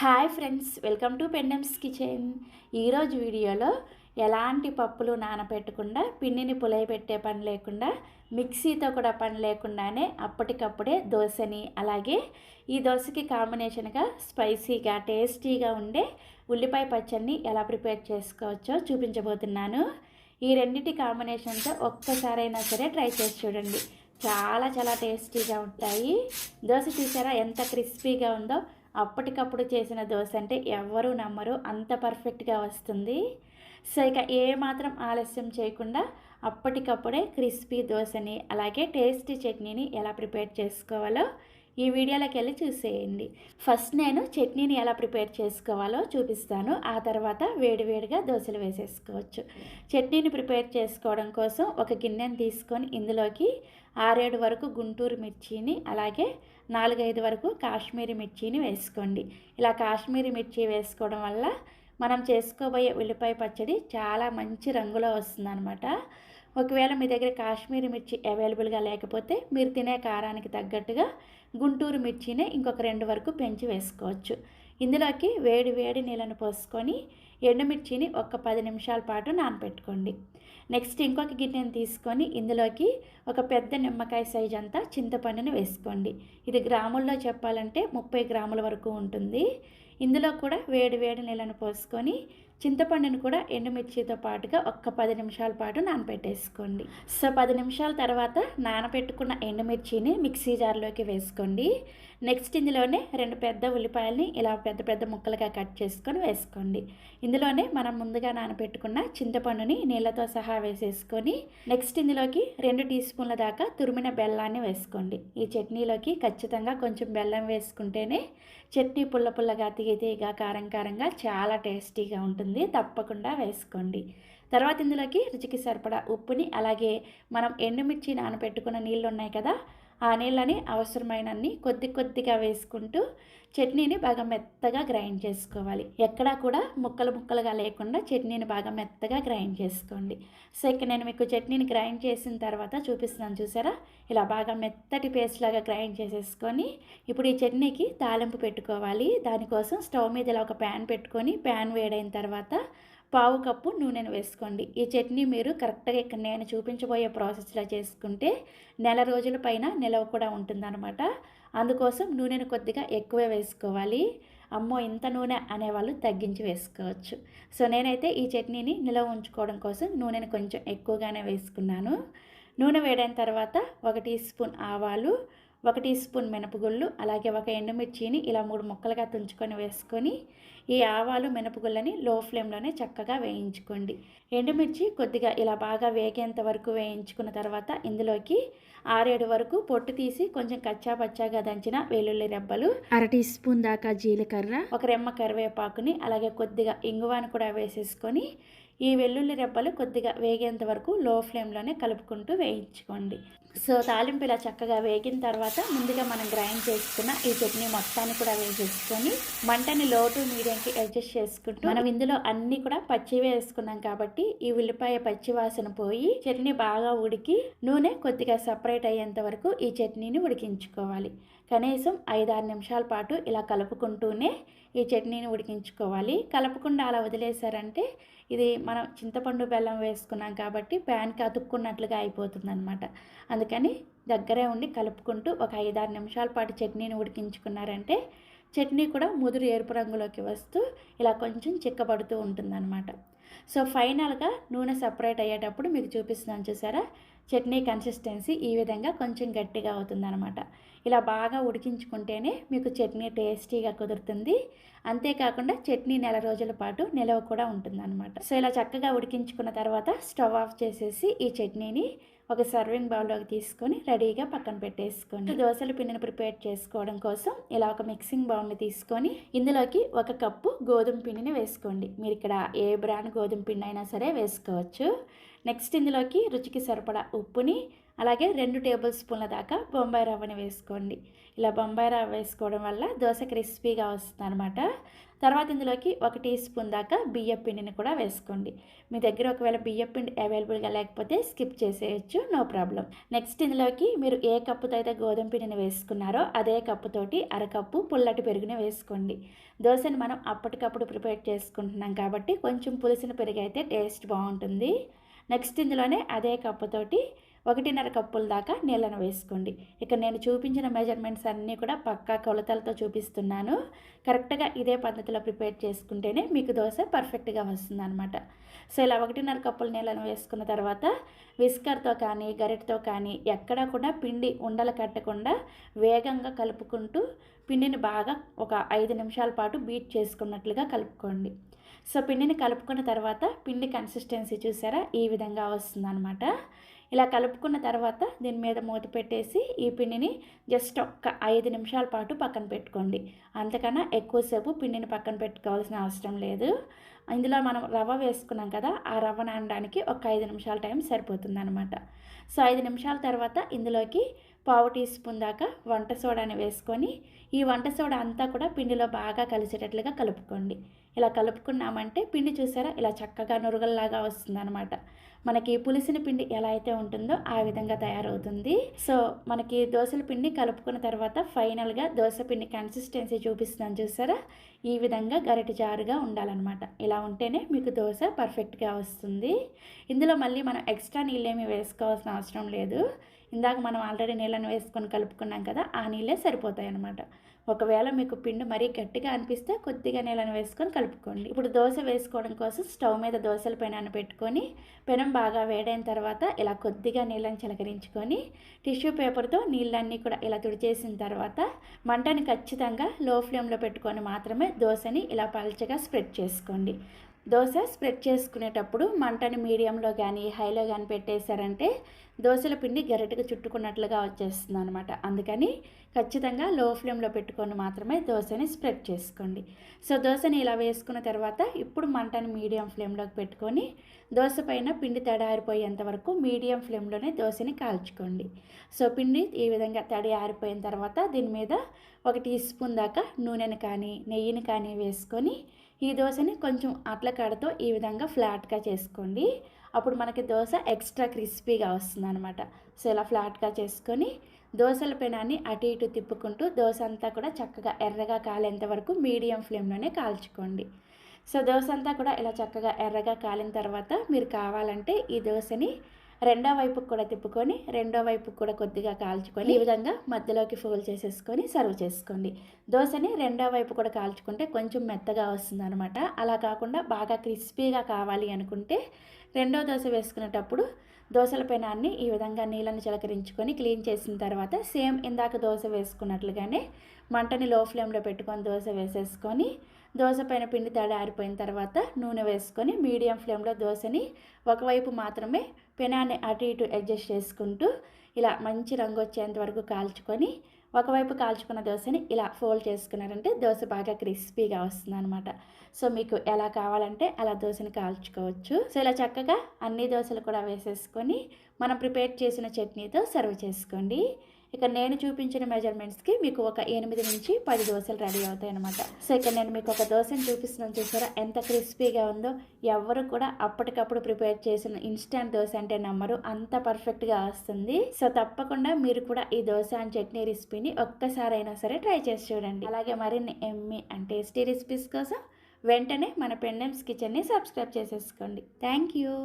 Hi friends, welcome to Pendam's kitchen. ఈరోజు వీడియోలో ఎలాంటి పప్పులు నానబెట్టకుండా పిండిని పులియబెట్టే పని లేకుండా మిక్సీతో కూడా పని లేకుండానే అప్పటికప్పుడే దోశని, అలాగే ఈ దోశకి కాంబినేషన్గా స్పైసీగా టేస్టీగా ఉండే ఉల్లిపాయ పచ్చడిని ఎలా ప్రిపేర్ చేసుకోవచ్చో చూపించబోతున్నాను. ఈ రెండింటి కాంబినేషన్తో ఒక్కసారైనా సరే ట్రై చేసి చూడండి. చాలా చాలా టేస్టీగా ఉంటాయి. దోశ చూసారా ఎంత క్రిస్పీగా ఉందో. అప్పటికప్పుడు చేసిన దోశ అంటే ఎవ్వరూ నమ్మరు, అంత పర్ఫెక్ట్గా వస్తుంది. సో ఇక ఏమాత్రం ఆలస్యం చేయకుండా అప్పటికప్పుడే క్రిస్పీ దోశని, అలాగే టేస్టీ చట్నీని ఎలా ప్రిపేర్ చేసుకోవాలో ఈ వీడియోలోకి వెళ్ళి చూసేయండి. ఫస్ట్ నేను చట్నీని ఎలా ప్రిపేర్ చేసుకోవాలో చూపిస్తాను. ఆ తర్వాత వేడివేడిగా దోశలు వేసేసుకోవచ్చు. చట్నీని ప్రిపేర్ చేసుకోవడం కోసం ఒక గిన్నెని తీసుకొని ఇందులోకి 6-7 వరకు గుంటూరు మిర్చిని, అలాగే 4-5 వరకు కాశ్మీరీ మిర్చిని వేసుకోండి. ఇలా కాశ్మీరీ మిర్చి వేసుకోవడం వల్ల మనం చేసుకోబోయే ఉల్లిపాయ పచ్చడి చాలా మంచి రంగులో వస్తుందన్నమాట. ఒకవేళ మీ దగ్గర కాశ్మీరీ మిర్చి అవైలబుల్గా లేకపోతే మీరు తినే కారానికి తగ్గట్టుగా గుంటూరు మిర్చినే ఇంకొక 2 వరకు పెంచి వేసుకోవచ్చు. ఇందులోకి వేడి వేడి నీళ్ళను పోసుకొని ఎండుమిర్చిని ఒక 10 నిమిషాల పాటు నానబెట్టుకోండి. నెక్స్ట్ ఇంకొక గిన్నెను తీసుకొని ఇందులోకి ఒక పెద్ద నిమ్మకాయ సైజ్ అంతా చింతపండుని వేసుకోండి. ఇది గ్రాముల్లో చెప్పాలంటే 30 గ్రాముల వరకు ఉంటుంది. ఇందులో కూడా వేడి వేడి నీళ్ళను పోసుకొని చింతపండుని కూడా ఎండుమిర్చితో పాటుగా ఒక 10 నిమిషాల పాటు నానబెట్టేసుకోండి. సో 10 నిమిషాల తర్వాత నానబెట్టుకున్న ఎండుమిర్చిని మిక్సీ జార్లోకి వేసుకోండి. నెక్స్ట్ ఇందులోనే 2 పెద్ద ఉల్లిపాయలని ఇలా పెద్ద పెద్ద ముక్కలుగా కట్ చేసుకొని వేసుకోండి. ఇందులోనే మనం ముందుగా నానబెట్టుకున్న చింతపండుని నీళ్ళతో సహా వేసేసుకొని నెక్స్ట్ ఇందులోకి 2 టీ స్పూన్ల దాకా తురిమిన బెల్లాన్ని వేసుకోండి. ఈ చట్నీలోకి ఖచ్చితంగా కొంచెం బెల్లం వేసుకుంటేనే చట్నీ పుల్ల పుల్లగా, తీయగా, కారం కారంగా చాలా టేస్టీగా ఉంటుంది. తప్పకుండా వేసుకోండి. తర్వాత ఇందులోకి రుచికి సరిపడా ఉప్పుని, అలాగే మనం ఎండుమిర్చి నానబెట్టుకున్న నీళ్ళు ఉన్నాయి కదా, ఆ నీళ్ళని అవసరమైనన్ని కొద్ది కొద్దిగా వేసుకుంటూ చట్నీని బాగా మెత్తగా గ్రైండ్ చేసుకోవాలి. ఎక్కడా కూడా ముక్కలు ముక్కలుగా లేకుండా చట్నీని బాగా మెత్తగా గ్రైండ్ చేసుకోండి. సో ఇక నేను మీకు చట్నీని గ్రైండ్ చేసిన తర్వాత చూపిస్తున్నాను, చూసారా? ఇలా బాగా మెత్తటి పేస్ట్ లాగా గ్రైండ్ చేసేసుకొని ఇప్పుడు ఈ చట్నీకి తాలింపు పెట్టుకోవాలి. దానికోసం స్టవ్ మీద ఇలా ఒక ప్యాన్ పెట్టుకొని ప్యాన్ వేడైన తర్వాత 1/2 కప్పు నూనెను వేసుకోండి. ఈ చట్నీ మీరు కరెక్ట్గా ఇక్కడ నేను చూపించబోయే ప్రాసెస్లో చేసుకుంటే నెల రోజుల పైన నిలవ కూడా ఉంటుందన్నమాట. అందుకోసం నూనెను కొద్దిగా ఎక్కువే వేసుకోవాలి. అమ్మో ఇంత నూనె అనేవాళ్ళు తగ్గించి వేసుకోవచ్చు. సో నేనైతే ఈ చట్నీని నిలవ ఉంచుకోవడం కోసం నూనెను కొంచెం ఎక్కువగానే వేసుకున్నాను. నూనె వేడైన తర్వాత 1 టీ స్పూన్ ఆవాలు, 1 టీ స్పూన్ మినపగుళ్ళు, అలాగే 1 ఎండుమిర్చిని ఇలా 3 ముక్కలుగా తుంచుకొని వేసుకొని ఈ ఆవాలు మినపగుళ్ళని లో ఫ్లేమ్లోనే చక్కగా వేయించుకోండి. ఎండుమిర్చి కొద్దిగా ఇలా బాగా వేగేంత వరకు వేయించుకున్న తర్వాత ఇందులోకి 6-7 వరకు పొట్టు తీసి కొంచెం కచ్చా పచ్చాగా దంచిన వెల్లుల్లి రెబ్బలు, 1/2 టీ స్పూన్ దాకా జీలకర్ర, 1 రెమ్మ కరివేపాకుని, అలాగే కొద్దిగా ఇంగువాను కూడా వేసేసుకొని ఈ వెల్లుల్లి రెబ్బలు కొద్దిగా వేగేంత వరకు లో ఫ్లేమ్లోనే కలుపుకుంటూ వేయించుకోండి. సో తాలింపు ఇలా చక్కగా వేగిన తర్వాత ముందుగా మనం గ్రైండ్ చేసుకున్న ఈ చట్నీ మొత్తాన్ని కూడా వేసేసుకొని మంటని లో టు మీడియంకి అడ్జస్ట్ చేసుకుంటూ మనం ఇందులో అన్నీ కూడా పచ్చివే వేసుకున్నాం కాబట్టి ఈ ఉల్లిపాయ పచ్చి వాసన పోయి చట్నీ బాగా ఉడికి నూనె కొద్దిగా సపరేట్ అయ్యేంత వరకు ఈ చట్నీని ఉడికించుకోవాలి. కనీసం 5-6 నిమిషాల పాటు ఇలా కలుపుకుంటూనే ఈ చట్నీని ఉడికించుకోవాలి. కలపకుండా అలా వదిలేశారంటే ఇది మనం చింతపండు బెల్లం వేసుకున్నాం కాబట్టి ప్యాన్కి అతుక్కున్నట్లుగా అయిపోతుంది అనమాట. అందుకని దగ్గరే ఉండి కలుపుకుంటూ ఒక 5-6 నిమిషాల పాటు చట్నీని ఉడికించుకున్నారంటే చట్నీ కూడా ముదురు ఎరుపు రంగులోకి వస్తూ ఇలా కొంచెం చిక్కబడుతూ ఉంటుందన్నమాట. సో ఫైనల్గా నూనె సపరేట్ అయ్యేటప్పుడు మీకు చూపిస్తున్నాను, చూసారా? చట్నీ కన్సిస్టెన్సీ ఈ విధంగా కొంచెం గట్టిగా అవుతుందన్నమాట. ఇలా బాగా ఉడికించుకుంటేనే మీకు చట్నీ టేస్టీగా కుదురుతుంది. అంతేకాకుండా చట్నీ నెల రోజుల పాటు నిలవ కూడా ఉంటుందన్నమాట. సో ఇలా చక్కగా ఉడికించుకున్న తర్వాత స్టవ్ ఆఫ్ చేసేసి ఈ చట్నీని ఒక సర్వింగ్ బౌల్లోకి తీసుకొని రెడీగా పక్కన పెట్టేసుకోండి. దోశల పిండిని ప్రిపేర్ చేసుకోవడం కోసం ఇలా ఒక మిక్సింగ్ బౌల్ని తీసుకొని ఇందులోకి 1 కప్పు గోధుమ పిండిని వేసుకోండి. మీరు ఇక్కడ ఏ బ్రాండ్ గోధుమ పిండి అయినా సరే వేసుకోవచ్చు. నెక్స్ట్ ఇందులోకి రుచికి సరిపడా ఉప్పుని, అలాగే 2 టేబుల్ స్పూన్ల దాకా బొంబాయి రవ్వని వేసుకోండి. ఇలా బొంబాయి రవ్వ వేసుకోవడం వల్ల దోశ క్రిస్పీగా వస్తుందన్నమాట. తర్వాత ఇందులోకి 1 టీ స్పూన్ దాకా బియ్యం పిండిని కూడా వేసుకోండి. మీ దగ్గర ఒకవేళ బియ్యం పిండి అవైలబుల్గా లేకపోతే స్కిప్ చేసేయచ్చు, నో ప్రాబ్లం. నెక్స్ట్ ఇందులోకి మీరు ఏ కప్పుతో అయితే గోధుమ పిండిని వేసుకున్నారో అదే కప్పుతోటి అరకప్పు పుల్లటి పెరుగుని వేసుకోండి. దోశని మనం అప్పటికప్పుడు ప్రిపేర్ చేసుకుంటున్నాం కాబట్టి కొంచెం పులిసిన పెరుగు అయితే టేస్ట్ బాగుంటుంది. నెక్స్ట్ ఇందులోనే అదే కప్పుతోటి 1.5 కప్పుల దాకా నీళ్ళను వేసుకోండి. ఇక్కడ నేను చూపించిన మెజర్మెంట్స్ అన్నీ కూడా పక్కా కొలతలతో చూపిస్తున్నాను. కరెక్ట్గా ఇదే పద్ధతిలో ప్రిపేర్ చేసుకుంటేనే మీకు దోశ పర్ఫెక్ట్గా వస్తుందన్నమాట. సో ఇలా 1.5 కప్పుల నీళ్ళను వేసుకున్న తర్వాత విస్కర్తో కానీ గరిటతో కానీ ఎక్కడా కూడా పిండి ఉండలు కట్టకుండా వేగంగా కలుపుకుంటూ పిండిని బాగా ఒక 5 నిమిషాల పాటు బీట్ చేసుకున్నట్లుగా కలుపుకోండి. సో పిండిని కలుపుకున్న తర్వాత పిండి కన్సిస్టెన్సీ చూసారా, ఈ విధంగా వస్తుందన్నమాట. ఇలా కలుపుకున్న తర్వాత దీని మీద మూత పెట్టేసి ఈ పిండిని జస్ట్ ఒక్క 5 నిమిషాల పాటు పక్కన పెట్టుకోండి. అంతకన్నా ఎక్కువసేపు పిండిని పక్కన పెట్టుకోవాల్సిన అవసరం లేదు. ఇందులో మనం రవ్వ వేసుకున్నాం కదా, ఆ రవ్వ నానడానికి ఒక 5 నిమిషాల టైం సరిపోతుందన్నమాట. సో 5 నిమిషాల తర్వాత ఇందులోకి పావు టీ స్పూన్ దాకా వంట సోడాని వేసుకొని ఈ వంట సోడా అంతా కూడా పిండిలో బాగా కలిసేటట్లుగా కలుపుకోండి. ఇలా కలుపుకున్నామంటే పిండి చూసారా ఇలా చక్కగా నురగల్లాగా వస్తుందన్నమాట. మనకి పులిసిన పిండి ఎలా అయితే ఉంటుందో ఆ విధంగా తయారవుతుంది. సో మనకి దోశల పిండి కలుపుకున్న తర్వాత ఫైనల్గా దోశ పిండి కన్సిస్టెన్సీ చూపిస్తున్నాను చూసారా, ఈ విధంగా గరిటె జారుగా ఉండాలన్నమాట. ఇలా ఉంటేనే మీకు దోశ పర్ఫెక్ట్గా వస్తుంది. ఇందులో మళ్ళీ మనం ఎక్స్ట్రా నీళ్ళేమీ వేసుకోవాల్సిన అవసరం లేదు. ఇందాక మనం ఆల్రెడీ నీళ్ళని వేసుకొని కలుపుకున్నాం కదా, ఆ నీళ్ళే సరిపోతాయి అన్నమాట. ఒకవేళ మీకు పిండి మరీ గట్టిగా అనిపిస్తే కొద్దిగా నీళ్ళని వేసుకొని కలుపుకోండి. ఇప్పుడు దోశ వేసుకోవడం కోసం స్టవ్ మీద దోశల పెనాన్ని పెట్టుకొని పెనం బాగా వేడైన తర్వాత ఇలా కొద్దిగా నీళ్ళని చిలకరించుకొని టిష్యూ పేపర్తో నీళ్ళన్నీ కూడా ఇలా తుడిచేసిన తర్వాత మంటని ఖచ్చితంగా లో ఫ్లేమ్లో పెట్టుకొని మాత్రమే దోశని ఇలా పల్చగా స్ప్రెడ్ చేసుకోండి. దోశ స్ప్రెడ్ చేసుకునేటప్పుడు మంటని మీడియంలో కానీ హైలో కానీ పెట్టేశారంటే దోశల పిండి గరిటెగా చుట్టుకున్నట్లుగా వచ్చేస్తుంది అనమాట. అందుకని ఖచ్చితంగా లో ఫ్లేమ్లో పెట్టుకొని మాత్రమే దోశని స్ప్రెడ్ చేసుకోండి. సో దోశని ఇలా వేసుకున్న తర్వాత ఇప్పుడు మంటని మీడియం ఫ్లేమ్లోకి పెట్టుకొని దోశ పైన పిండి తడి ఆరిపోయేంత వరకు మీడియం ఫ్లేమ్లోనే దోశని కాల్చుకోండి. సో పిండి ఈ విధంగా తడి ఆరిపోయిన తర్వాత దీని మీద 1 టీ స్పూన్ దాకా నూనెని కానీ నెయ్యిని కానీ వేసుకొని ఈ దోశని కొంచెం అట్ల కాడతో ఈ విధంగా ఫ్లాట్గా చేసుకోండి. అప్పుడు మనకి దోశ ఎక్స్ట్రా క్రిస్పీగా వస్తుంది అనమాట. సో ఇలా ఫ్లాట్గా చేసుకొని దోశల పెనాన్ని అటు ఇటు తిప్పుకుంటూ దోశ అంతా కూడా చక్కగా ఎర్రగా కాలేంత వరకు మీడియం ఫ్లేమ్లోనే కాల్చుకోండి. సో దోశ అంతా కూడా ఇలా చక్కగా ఎర్రగా కాలిన తర్వాత మీరు కావాలంటే ఈ దోశని రెండో వైపుకు కూడా తిప్పుకొని రెండో వైపుకు కూడా కొద్దిగా కాల్చుకొని ఈ విధంగా మధ్యలోకి ఫోల్డ్ చేసేసుకొని సర్వ్ చేసుకోండి. దోశని రెండో వైపు కూడా కాల్చుకుంటే కొంచెం మెత్తగా వస్తుంది అనమాట. అలా కాకుండా బాగా క్రిస్పీగా కావాలి అనుకుంటే రెండో దోశ వేసుకునేటప్పుడు దోశల పెనాన్ని ఈ విధంగా నీళ్ళని చిలకరించుకొని క్లీన్ చేసిన తర్వాత సేమ్ ఇందాక దోశ వేసుకున్నట్లుగానే మంటని లో ఫ్లేమ్లో పెట్టుకొని దోశ వేసేసుకొని దోశ పైన పిండి తడి ఆరిపోయిన తర్వాత నూనె వేసుకొని మీడియం ఫ్లేమ్లో దోశని ఒకవైపు మాత్రమే పెనాన్ని అటు ఇటు అడ్జస్ట్ చేసుకుంటూ ఇలా మంచి రంగు వచ్చేంత వరకు కాల్చుకొని ఒకవైపు కాల్చుకున్న దోశని ఇలా ఫోల్డ్ చేసుకున్నారంటే దోశ బాగా క్రిస్పీగా వస్తుంది అనమాట. సో మీకు ఎలా కావాలంటే అలా దోశని కాల్చుకోవచ్చు. సో ఇలా చక్కగా అన్ని దోశలు కూడా వేసేసుకొని మనం ప్రిపేర్ చేసిన చట్నీతో సర్వ్ చేసుకోండి. ఇక నేను చూపించిన మెజర్మెంట్స్కి మీకు ఒక 8 నుంచి 10 దోశలు రెడీ అవుతాయి అనమాట. సో ఇక్కడ నేను మీకు ఒక దోశని చూపిస్తున్నాను చూసారా, ఎంత క్రిస్పీగా ఉందో. ఎవరు కూడా అప్పటికప్పుడు ప్రిపేర్ చేసిన ఇన్స్టెంట్ దోశ అంటే నమ్మరు, అంత పర్ఫెక్ట్గా వస్తుంది. సో తప్పకుండా మీరు కూడా ఈ దోశ అండ్ చట్నీ రెసిపీని ఒక్కసారైనా సరే ట్రై చేసి చూడండి. అలాగే మరిన్ని ఎమ్మీ అండ్ టేస్టీ రెసిపీస్ కోసం వెంటనే మన పెండెమ్స్ కిచెన్ని సబ్స్క్రైబ్ చేసేసుకోండి. Thank you.